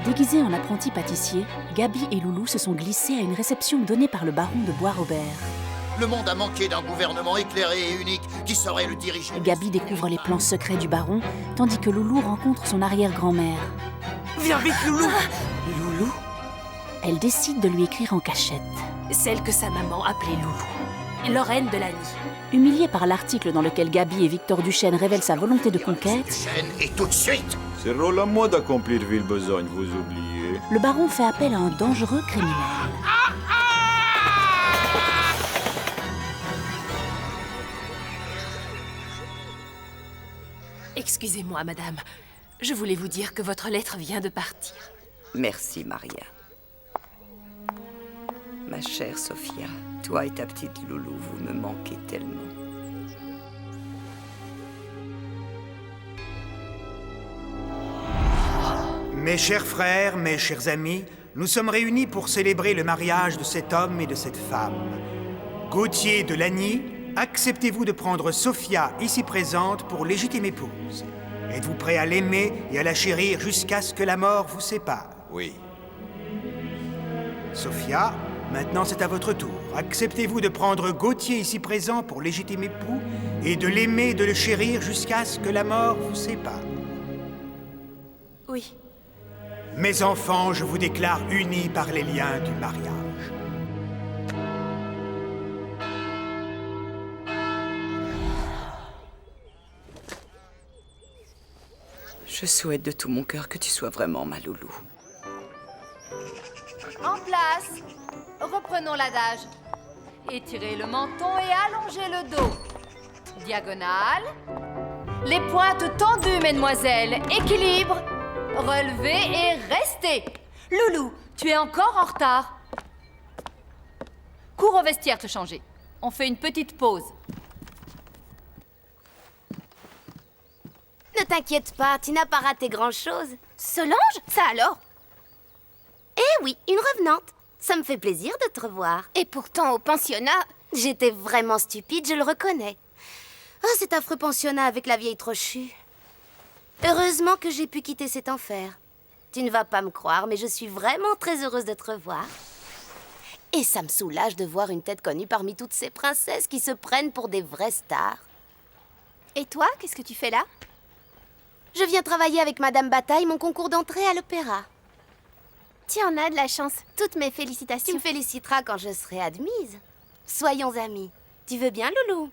Déguisés en apprentis pâtissiers, Gabi et Loulou se sont glissés à une réception donnée par le baron de Bois-Robert. Le monde a manqué d'un gouvernement éclairé et unique qui saurait le diriger. Gabi découvre les plans secrets du baron, tandis que Loulou rencontre son arrière-grand-mère. Viens vite, Loulou! Loulou? Elle décide de lui écrire en cachette. Celle que sa maman appelait Loulou, Lorraine de Lagny. Humilié par l'article dans lequel Gabi et Victor Duchesne révèlent sa volonté de conquête, Duchesne, et tout de suite! C'est rôle à moi d'accomplir ville besogne, vous oubliez. le baron fait appel à un dangereux criminel. Excusez-moi, madame. Je voulais vous dire que votre lettre vient de partir. Merci, Maria. Ma chère Sophia, toi et ta petite Loulou, vous me manquez tellement. Mes chers frères, mes chers amis, nous sommes réunis pour célébrer le mariage de cet homme et de cette femme. Gauthier de Lagny, acceptez-vous de prendre Sophia, ici présente, pour légitime épouse? Êtes-vous prêt à l'aimer et à la chérir jusqu'à ce que la mort vous sépare? Oui. Sophia, maintenant c'est à votre tour. Acceptez-vous de prendre Gauthier, ici présent, pour légitime époux et de l'aimer et de le chérir jusqu'à ce que la mort vous sépare? Oui. Mes enfants, je vous déclare unis par les liens du mariage. Je souhaite de tout mon cœur que tu sois vraiment ma Loulou. En place. Reprenons l'adage. Étirez le menton et allongez le dos. Diagonale. Les pointes tendues, mesdemoiselles. Équilibre. Relevez et restez. Loulou, tu es encore en retard. Cours au vestiaire te changer. On fait une petite pause. Ne t'inquiète pas, tu n'as pas raté grand-chose. Solange, ça alors? Eh oui, une revenante. Ça me fait plaisir de te revoir. Et pourtant, au pensionnat, j'étais vraiment stupide, je le reconnais. Oh, cet affreux pensionnat avec la vieille trochue. Heureusement que j'ai pu quitter cet enfer. Tu ne vas pas me croire, mais je suis vraiment très heureuse de te revoir. Et ça me soulage de voir une tête connue parmi toutes ces princesses qui se prennent pour des vraies stars. Et toi, qu'est-ce que tu fais là? Je viens travailler avec Madame Bataille mon concours d'entrée à l'opéra. Tu en as de la chance. Toutes mes félicitations. Tu me féliciteras quand je serai admise. Soyons amis. Tu veux bien, Loulou?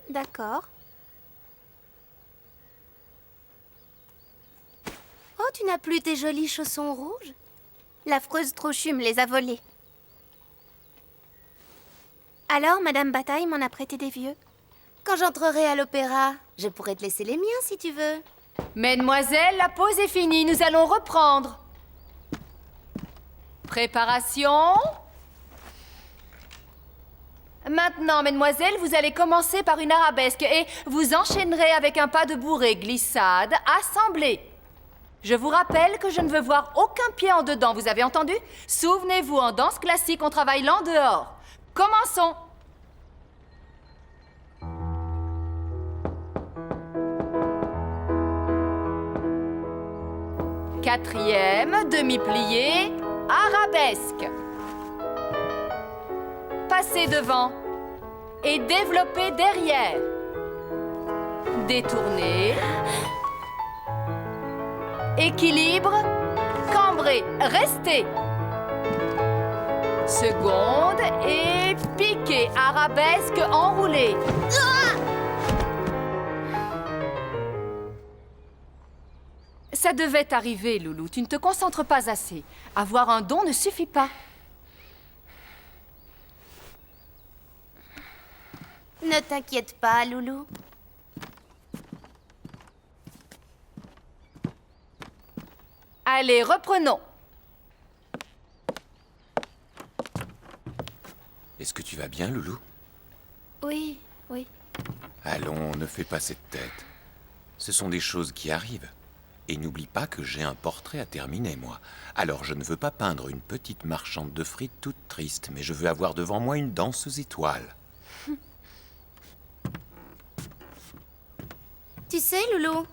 D'accord. Oh, tu n'as plus tes jolis chaussons rouges? L'affreuse trochue me les a volés. Alors, Madame Bataille m'en a prêté des vieux. Quand j'entrerai à l'opéra, je pourrai te laisser les miens si tu veux. Mesdemoiselles, la pause est finie. Nous allons reprendre. Préparation. Maintenant, mesdemoiselles, vous allez commencer par une arabesque et vous enchaînerez avec un pas de bourrée, glissade, assemblée. Je vous rappelle que je ne veux voir aucun pied en dedans, vous avez entendu? Souvenez-vous, en danse classique, on travaille l'en dehors. Commençons. Quatrième, demi-plié, arabesque. Passez devant et développez derrière. Détournez. Équilibre, cambré, restez. Seconde et piqué, arabesque, enroulé. Ça devait arriver, Loulou. Tu ne te concentres pas assez. Avoir un don ne suffit pas. Ne t'inquiète pas, Loulou. Allez, reprenons. Est-ce que tu vas bien, Loulou? Oui, oui. Allons, ne fais pas cette tête. Ce sont des choses qui arrivent. Et n'oublie pas que j'ai un portrait à terminer, moi. Alors, je ne veux pas peindre une petite marchande de frites toute triste, mais je veux avoir devant moi une danseuse étoile. Tu sais, Loulou,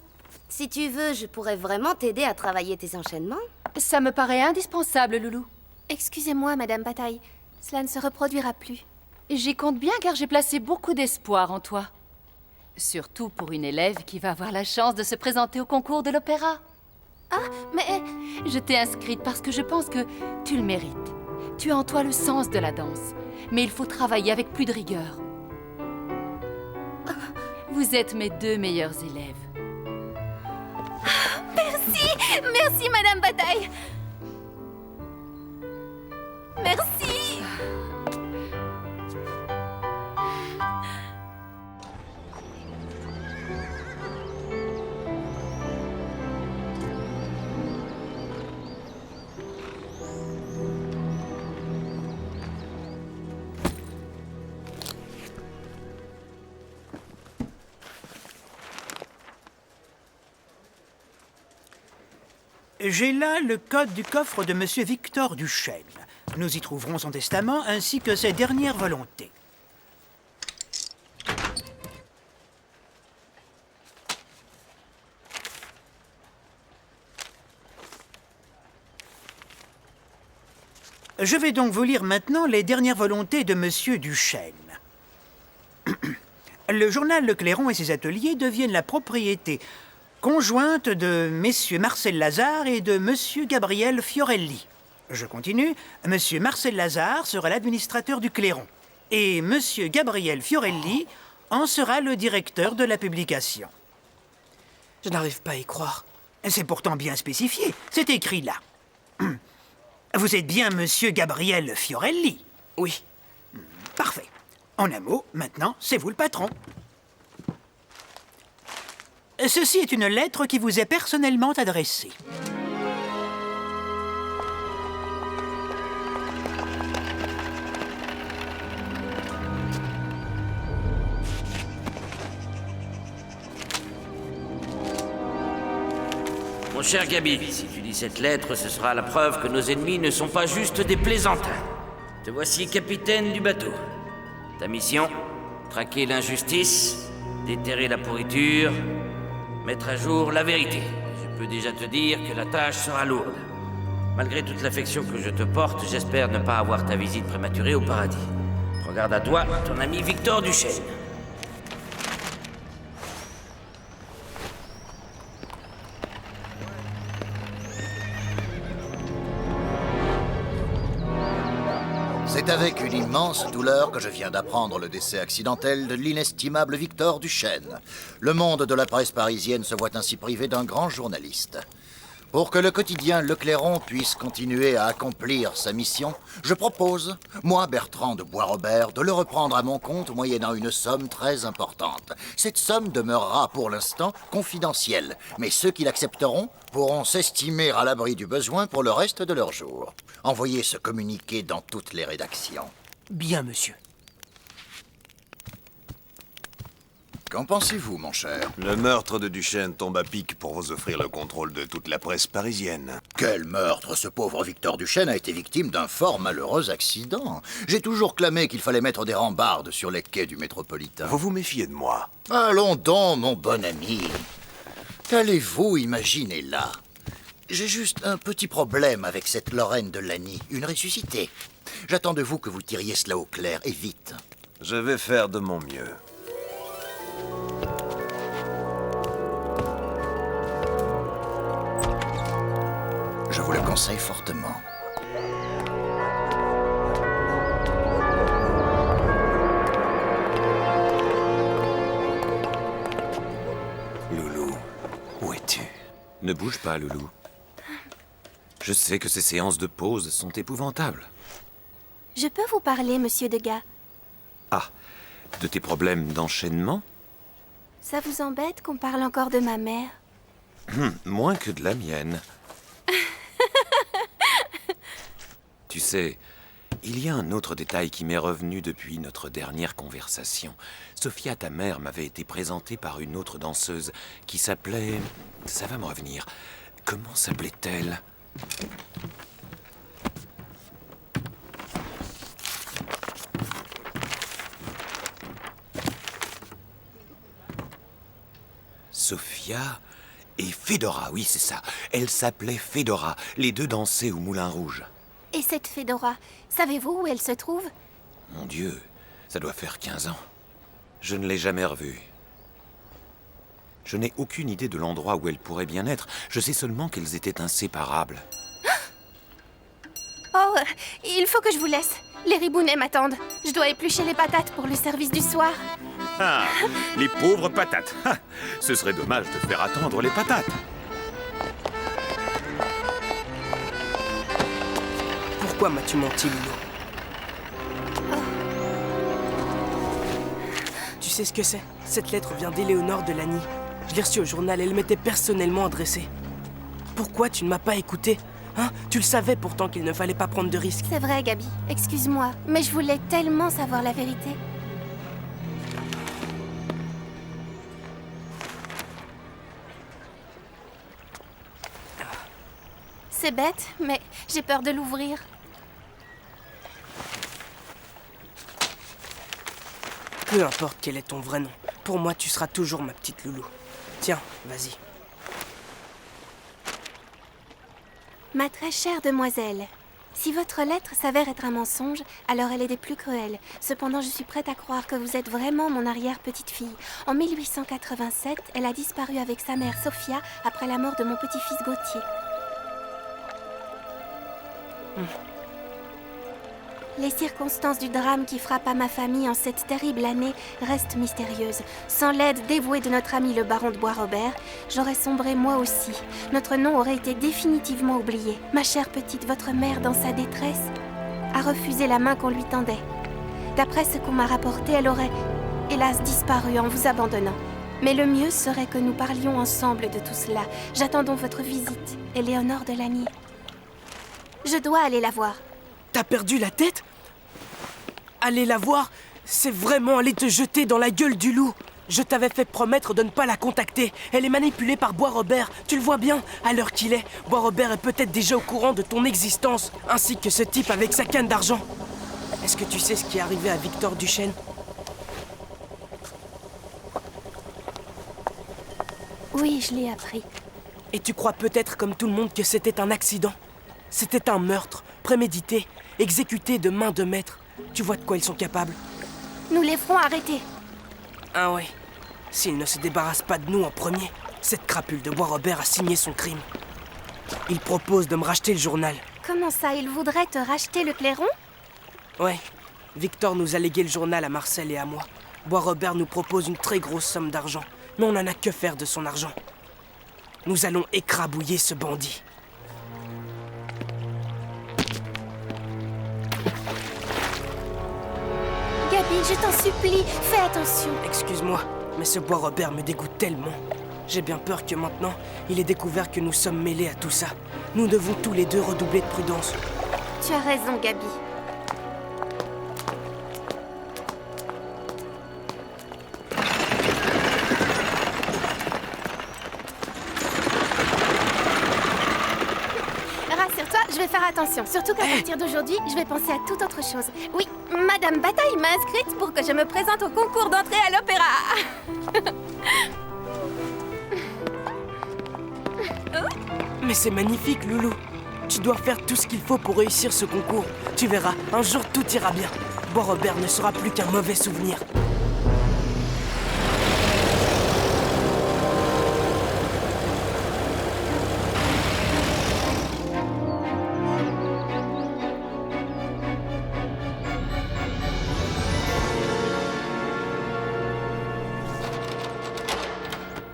si tu veux, je pourrais vraiment t'aider à travailler tes enchaînements. Ça me paraît indispensable, Loulou. Excusez-moi, Madame Bataille. Cela ne se reproduira plus. J'y compte bien car j'ai placé beaucoup d'espoir en toi. Surtout pour une élève qui va avoir la chance de se présenter au concours de l'opéra. Ah, mais... Je t'ai inscrite parce que je pense que tu le mérites. Tu as en toi le sens de la danse, mais il faut travailler avec plus de rigueur. Vous êtes mes 2 meilleurs élèves. Merci! Merci, Madame Bataille! Merci! J'ai là le code du coffre de Monsieur Victor Duchesne. Nous y trouverons son testament ainsi que ses dernières volontés. Je vais donc vous lire maintenant les dernières volontés de Monsieur Duchesne. Le journal Le Clairon et ses ateliers deviennent la propriété conjointe de messieurs Marcel Lazare et de monsieur Gabriel Fiorelli. Je continue. Monsieur Marcel Lazare sera l'administrateur du Clairon et monsieur Gabriel Fiorelli en sera le directeur de la publication. Je n'arrive pas à y croire. C'est pourtant bien spécifié. C'est écrit là. Vous êtes bien monsieur Gabriel Fiorelli? Oui. Parfait. En un mot, maintenant, c'est vous le patron. Ceci est une lettre qui vous est personnellement adressée. Mon cher Gabi, si tu lis cette lettre, ce sera la preuve que nos ennemis ne sont pas juste des plaisantins. Te voici capitaine du bateau. Ta mission, traquer l'injustice, déterrer la pourriture, mettre à jour la vérité. Je peux déjà te dire que la tâche sera lourde. Malgré toute l'affection que je te porte, j'espère ne pas avoir ta visite prématurée au paradis. Prends garde à toi, ton ami Victor Duchesne. C'est avec une immense douleur que je viens d'apprendre le décès accidentel de l'inestimable Victor Duchesne. Le monde de la presse parisienne se voit ainsi privé d'un grand journaliste. Pour que le quotidien Le Clairon puisse continuer à accomplir sa mission, je propose, moi Bertrand de Bois-Robert, de le reprendre à mon compte moyennant une somme très importante. Cette somme demeurera pour l'instant confidentielle, mais ceux qui l'accepteront pourront s'estimer à l'abri du besoin pour le reste de leur jour. Envoyez ce communiqué dans toutes les rédactions. Bien, monsieur. Qu'en pensez-vous, mon cher? Le meurtre de Duchesne tombe à pic pour vous offrir le contrôle de toute la presse parisienne. Quel meurtre! Ce pauvre Victor Duchesne a été victime d'un fort malheureux accident. J'ai toujours clamé qu'il fallait mettre des rambardes sur les quais du métropolitain. Vous vous méfiez de moi. Allons donc, mon bon ami. Qu'allez-vous imaginer là? J'ai juste un petit problème avec cette Lorraine de Lagny, une ressuscitée. J'attends de vous que vous tiriez cela au clair, et vite. Je vais faire de mon mieux. Je vous le conseille fortement. Loulou, où es-tu? Ne bouge pas, Loulou. Je sais que ces séances de pause sont épouvantables. Je peux vous parler, monsieur Degas? Ah, de tes problèmes d'enchaînement? Ça vous embête qu'on parle encore de ma mère? Moins que de la mienne. Tu sais, il y a un autre détail qui m'est revenu depuis notre dernière conversation. Sophia, ta mère, m'avait été présentée par une autre danseuse qui s'appelait... Ça va me revenir. Comment s'appelait-elle? Sophia Et Fedora, oui, c'est ça. Elle s'appelait Fedora. Les deux dansaient au Moulin Rouge. Et cette Fedora, savez-vous où elle se trouve? Mon Dieu, ça doit faire 15 ans. Je ne l'ai jamais revue. Je n'ai aucune idée de l'endroit où elle pourrait bien être. Je sais seulement qu'elles étaient inséparables. Oh, il faut que je vous laisse. Les ribounets m'attendent. Je dois éplucher les patates pour le service du soir. Ah, les pauvres patates. Ah, ce serait dommage de faire attendre les patates. Pourquoi m'as-tu menti, Loulou? Tu sais ce que c'est? Cette lettre vient d'Éléonore de Lagny. Je l'ai reçue au journal, elle m'était personnellement adressée. Pourquoi tu ne m'as pas écouté? Hein? Tu le savais pourtant qu'il ne fallait pas prendre de risques. C'est vrai, Gabi. Excuse-moi, mais je voulais tellement savoir la vérité. C'est bête, mais j'ai peur de l'ouvrir. Peu importe quel est ton vrai nom, pour moi tu seras toujours ma petite Loulou. Tiens, vas-y. Ma très chère demoiselle, si votre lettre s'avère être un mensonge, alors elle est des plus cruelles. Cependant, je suis prête à croire que vous êtes vraiment mon arrière-petite-fille. En 1887, elle a disparu avec sa mère Sophia après la mort de mon petit-fils Gauthier. Les circonstances du drame qui frappa ma famille en cette terrible année restent mystérieuses. Sans l'aide dévouée de notre ami le baron de Bois-Robert, j'aurais sombré moi aussi. Notre nom aurait été définitivement oublié. Ma chère petite, votre mère, dans sa détresse, a refusé la main qu'on lui tendait. D'après ce qu'on m'a rapporté, elle aurait, hélas, disparu en vous abandonnant. Mais le mieux serait que nous parlions ensemble de tout cela. J'attends donc votre visite, Éléonore de Lagny. Je dois aller la voir. T'as perdu la tête? Aller la voir, c'est vraiment aller te jeter dans la gueule du loup. Je t'avais fait promettre de ne pas la contacter. Elle est manipulée par Bois-Robert. Tu le vois bien, à l'heure qu'il est. Bois-Robert est peut-être déjà au courant de ton existence, ainsi que ce type avec sa canne d'argent. Est-ce que tu sais ce qui est arrivé à Victor Duchesne? Oui, je l'ai appris. Et tu crois peut-être comme tout le monde que c'était un accident? C'était un meurtre, prémédité, exécuté de main de maître. Tu vois de quoi ils sont capables? Nous les ferons arrêter. Ah ouais. S'ils ne se débarrassent pas de nous en premier, cette crapule de Bois-Robert a signé son crime. Il propose de me racheter le journal. Comment ça, il voudrait te racheter le clairon? Ouais. Victor nous a légué le journal à Marcel et à moi. Bois-Robert nous propose une très grosse somme d'argent, mais on n'en a que faire de son argent. Nous allons écrabouiller ce bandit. Gabi, je t'en supplie, fais attention. Excuse-moi, mais ce Bois-Robert me dégoûte tellement. J'ai bien peur que maintenant, il ait découvert que nous sommes mêlés à tout ça. Nous devons tous les deux redoubler de prudence. Tu as raison, Gabi. Rassure-toi, je vais faire attention. Surtout qu'à partir d'aujourd'hui, je vais penser à toute autre chose. Oui, Madame Bataille m'a inscrite pour que je me présente au concours d'entrée à l'opéra. Mais c'est magnifique, Loulou. Tu dois faire tout ce qu'il faut pour réussir ce concours. Tu verras, un jour tout ira bien. Bois-Robert ne sera plus qu'un mauvais souvenir.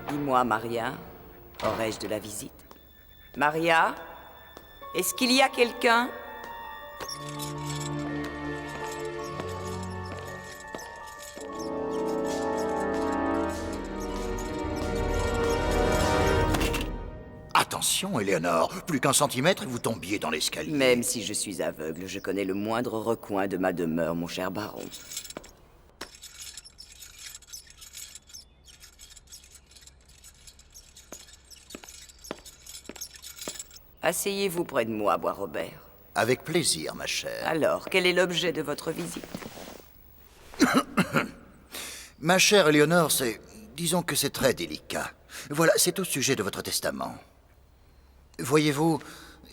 Dis-moi, Maria, aurais-je de la visite? Maria? Est-ce qu'il y a quelqu'un? Attention, Éléonore, plus qu'un centimètre et vous tombiez dans l'escalier. Même si je suis aveugle, je connais le moindre recoin de ma demeure, mon cher baron. Asseyez-vous près de moi, Bois-Robert. Avec plaisir, ma chère. Alors, quel est l'objet de votre visite? Ma chère Éléonore, disons que c'est très délicat. Voilà, c'est au sujet de votre testament. Voyez-vous,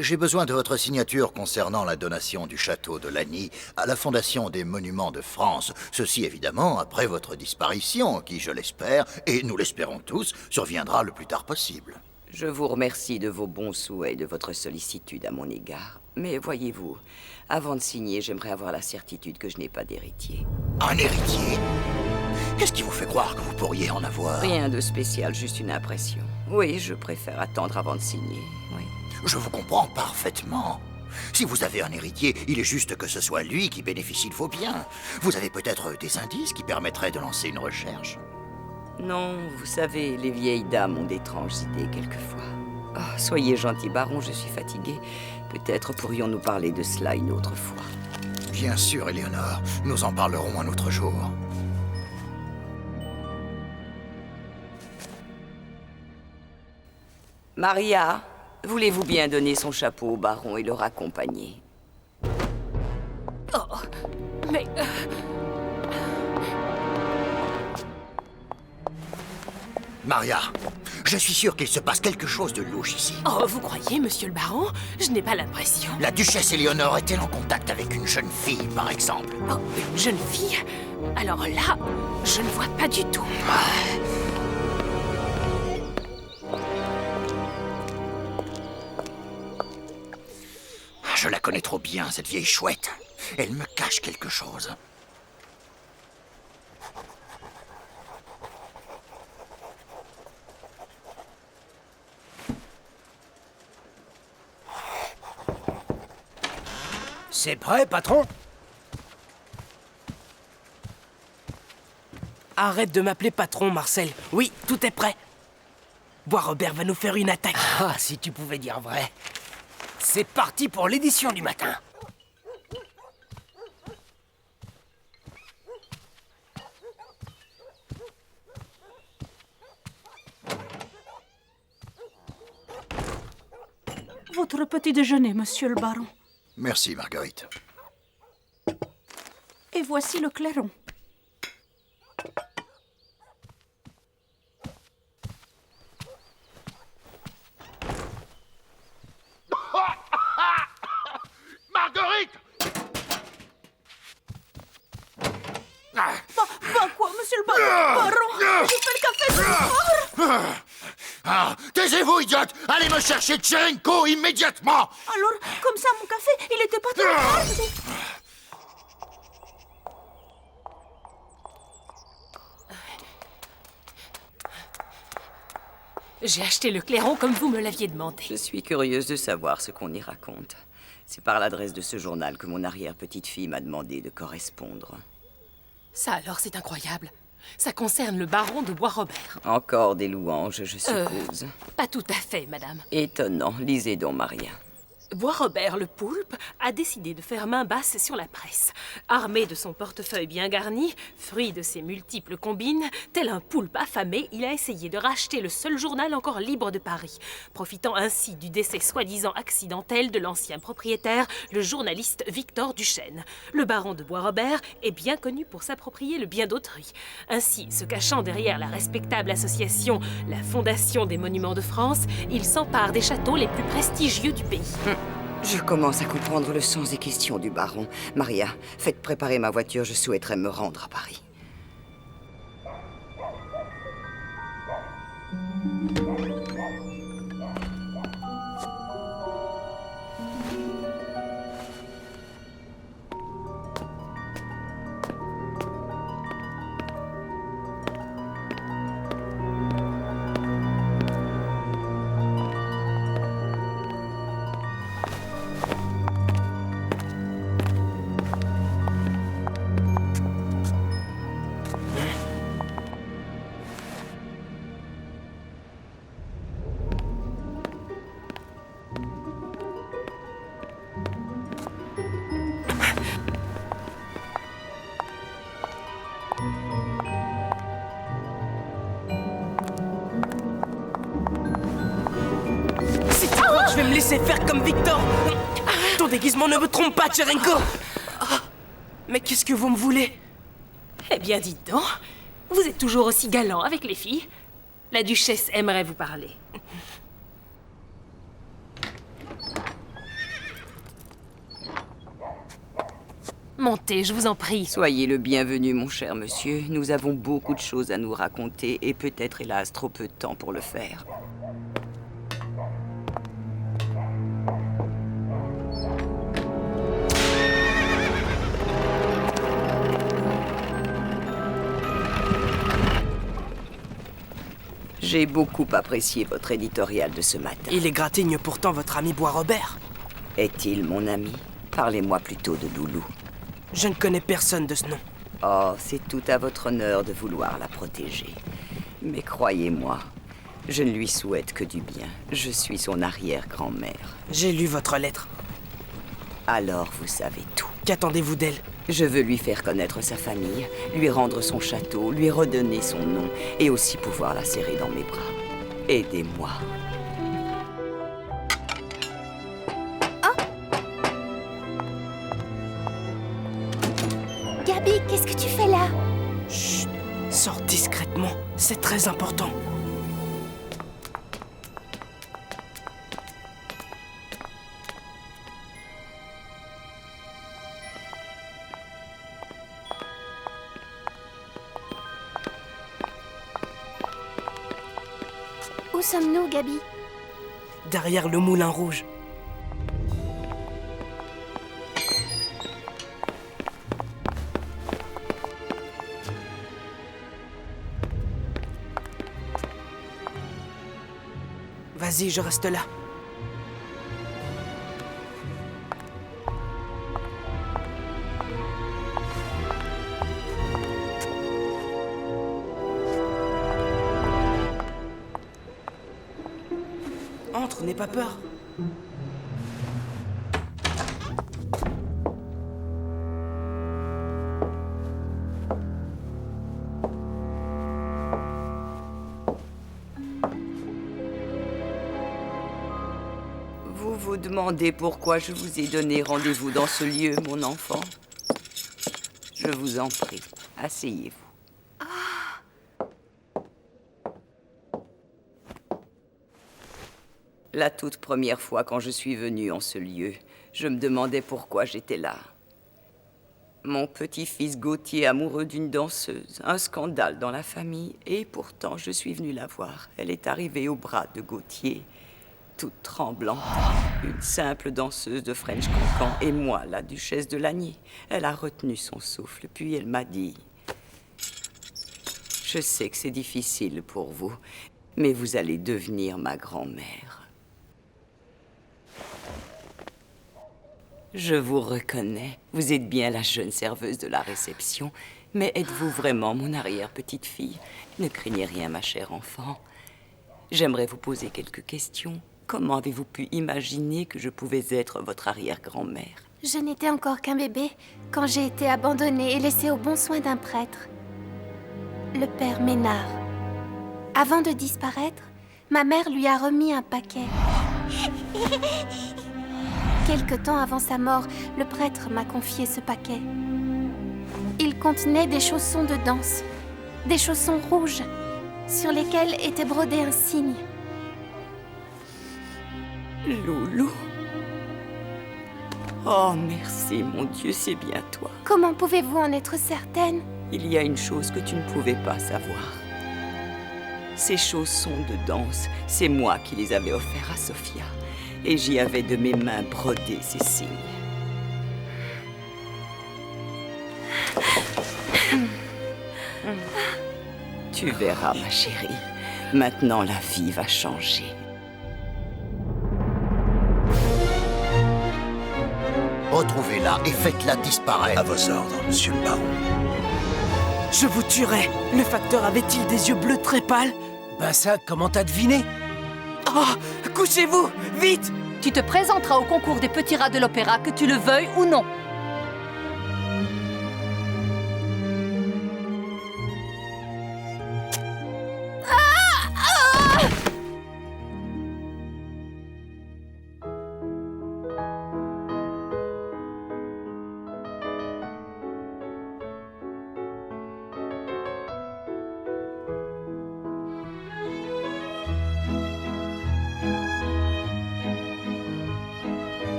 j'ai besoin de votre signature concernant la donation du château de Lagny à la Fondation des Monuments de France. Ceci, évidemment, après votre disparition, qui, je l'espère, et nous l'espérons tous, surviendra le plus tard possible. Je vous remercie de vos bons souhaits et de votre sollicitude à mon égard. Mais voyez-vous, avant de signer, j'aimerais avoir la certitude que je n'ai pas d'héritier. Un héritier? Qu'est-ce qui vous fait croire que vous pourriez en avoir? Rien de spécial, juste une impression. Oui, je préfère attendre avant de signer, oui. Je vous comprends parfaitement. Si vous avez un héritier, il est juste que ce soit lui qui bénéficie de vos biens. Vous avez peut-être des indices qui permettraient de lancer une recherche? Non, vous savez, les vieilles dames ont d'étranges idées quelquefois. Oh, soyez gentil, baron, je suis fatiguée. Peut-être pourrions-nous parler de cela une autre fois. Bien sûr, Éléonore. Nous en parlerons un autre jour. Maria, voulez-vous bien donner son chapeau au baron et le raccompagner? Oh, mais... Maria, je suis sûr qu'il se passe quelque chose de louche ici. Oh, vous croyez, monsieur le baron? Je n'ai pas l'impression. La duchesse Éléonore est-elle en contact avec une jeune fille, par exemple? Oh, une jeune fille? Alors là, je ne vois pas du tout. Je la connais trop bien, cette vieille chouette. Elle me cache quelque chose. C'est prêt, patron? Arrête de m'appeler patron, Marcel. Oui, tout est prêt. Bois-Robert va nous faire une attaque. Ah, si tu pouvais dire vrai. C'est parti pour l'édition du matin. Votre petit déjeuner, monsieur le baron. Merci, Marguerite. Et voici le clairon. Marguerite! Bah quoi, monsieur le baron? J'ai fait le café Ah, taisez-vous, idiote! Allez me chercher Tcherenko immédiatement! Alors, comme ça, mon café, il était pas trop froid. J'ai acheté le clairon comme vous me l'aviez demandé. Je suis curieuse de savoir ce qu'on y raconte. C'est par l'adresse de ce journal que mon arrière-petite-fille m'a demandé de correspondre. Ça alors, c'est incroyable. Ça concerne le baron de Bois-Robert. Encore des louanges, je suppose. Pas tout à fait, madame. Étonnant. Lisez donc, Maria. Bois-Robert le Poulpe a décidé de faire main basse sur la presse. Armé de son portefeuille bien garni, fruit de ses multiples combines, tel un poulpe affamé, il a essayé de racheter le seul journal encore libre de Paris, profitant ainsi du décès soi-disant accidentel de l'ancien propriétaire, le journaliste Victor Duchesne. Le baron de Bois-Robert est bien connu pour s'approprier le bien d'autrui. Ainsi, se cachant derrière la respectable association la Fondation des Monuments de France, il s'empare des châteaux les plus prestigieux du pays. Je commence à comprendre le sens des questions du baron. Maria, faites préparer ma voiture, je souhaiterais me rendre à Paris. Je vais me laisser faire comme Victor. Ton déguisement ne me trompe pas, Tcherenko. Mais qu'est-ce que vous me voulez? Eh bien, dites donc, vous êtes toujours aussi galant avec les filles. La duchesse aimerait vous parler. Montez, je vous en prie. Soyez le bienvenu, mon cher monsieur. Nous avons beaucoup de choses à nous raconter et peut-être, hélas, trop peu de temps pour le faire. J'ai beaucoup apprécié votre éditorial de ce matin. Il égratigne pourtant votre ami Bois-Robert. Est-il mon ami? Parlez-moi plutôt de Loulou. Je ne connais personne de ce nom. Oh, c'est tout à votre honneur de vouloir la protéger. Mais croyez-moi, je ne lui souhaite que du bien. Je suis son arrière-grand-mère. J'ai lu votre lettre. Alors vous savez tout. Qu'attendez-vous d'elle? Je veux lui faire connaître sa famille, lui rendre son château, lui redonner son nom, et aussi pouvoir la serrer dans mes bras. Aidez-moi. Gabi, qu'est-ce que tu fais là? Chut, sors discrètement, c'est très important. Où sommes-nous, Gabi? Derrière le moulin rouge. Vas-y, je reste là. Entre, n'aie pas peur. Vous vous demandez pourquoi je vous ai donné rendez-vous dans ce lieu, mon enfant? Je vous en prie, asseyez-vous. La toute première fois quand je suis venue en ce lieu, je me demandais pourquoi j'étais là. Mon petit-fils Gauthier amoureux d'une danseuse, un scandale dans la famille, et pourtant je suis venue la voir. Elle est arrivée au bras de Gauthier, toute tremblante, une simple danseuse de French Cancan, et moi, la duchesse de Lagny. Elle a retenu son souffle, puis elle m'a dit... Je sais que c'est difficile pour vous, mais vous allez devenir ma grand-mère. Je vous reconnais. Vous êtes bien la jeune serveuse de la réception. Mais êtes-vous vraiment mon arrière-petite-fille? Ne craignez rien, ma chère enfant. J'aimerais vous poser quelques questions. Comment avez-vous pu imaginer que je pouvais être votre arrière-grand-mère? Je n'étais encore qu'un bébé quand j'ai été abandonnée et laissée au bon soin d'un prêtre. Le père Ménard. Avant de disparaître, ma mère lui a remis un paquet. Quelque temps avant sa mort, le prêtre m'a confié ce paquet. Il contenait des chaussons de danse, des chaussons rouges, sur lesquels était brodé un cygne. Loulou. Oh, merci, mon Dieu, c'est bien toi. Comment pouvez-vous en être certaine? Il y a une chose que tu ne pouvais pas savoir. Ces chaussons de danse, c'est moi qui les avais offerts à Sophia. Et j'y avais de mes mains brodé ces signes. Tu verras, ma chérie. Maintenant, la vie va changer. Retrouvez-la et faites-la disparaître. À vos ordres, monsieur le baron. Je vous tuerai. Le facteur avait-il des yeux bleus très pâles? Ben ça, comment t'as deviné? Oh, couchez-vous, vite! Tu te présenteras au concours des petits rats de l'opéra, que tu le veuilles ou non.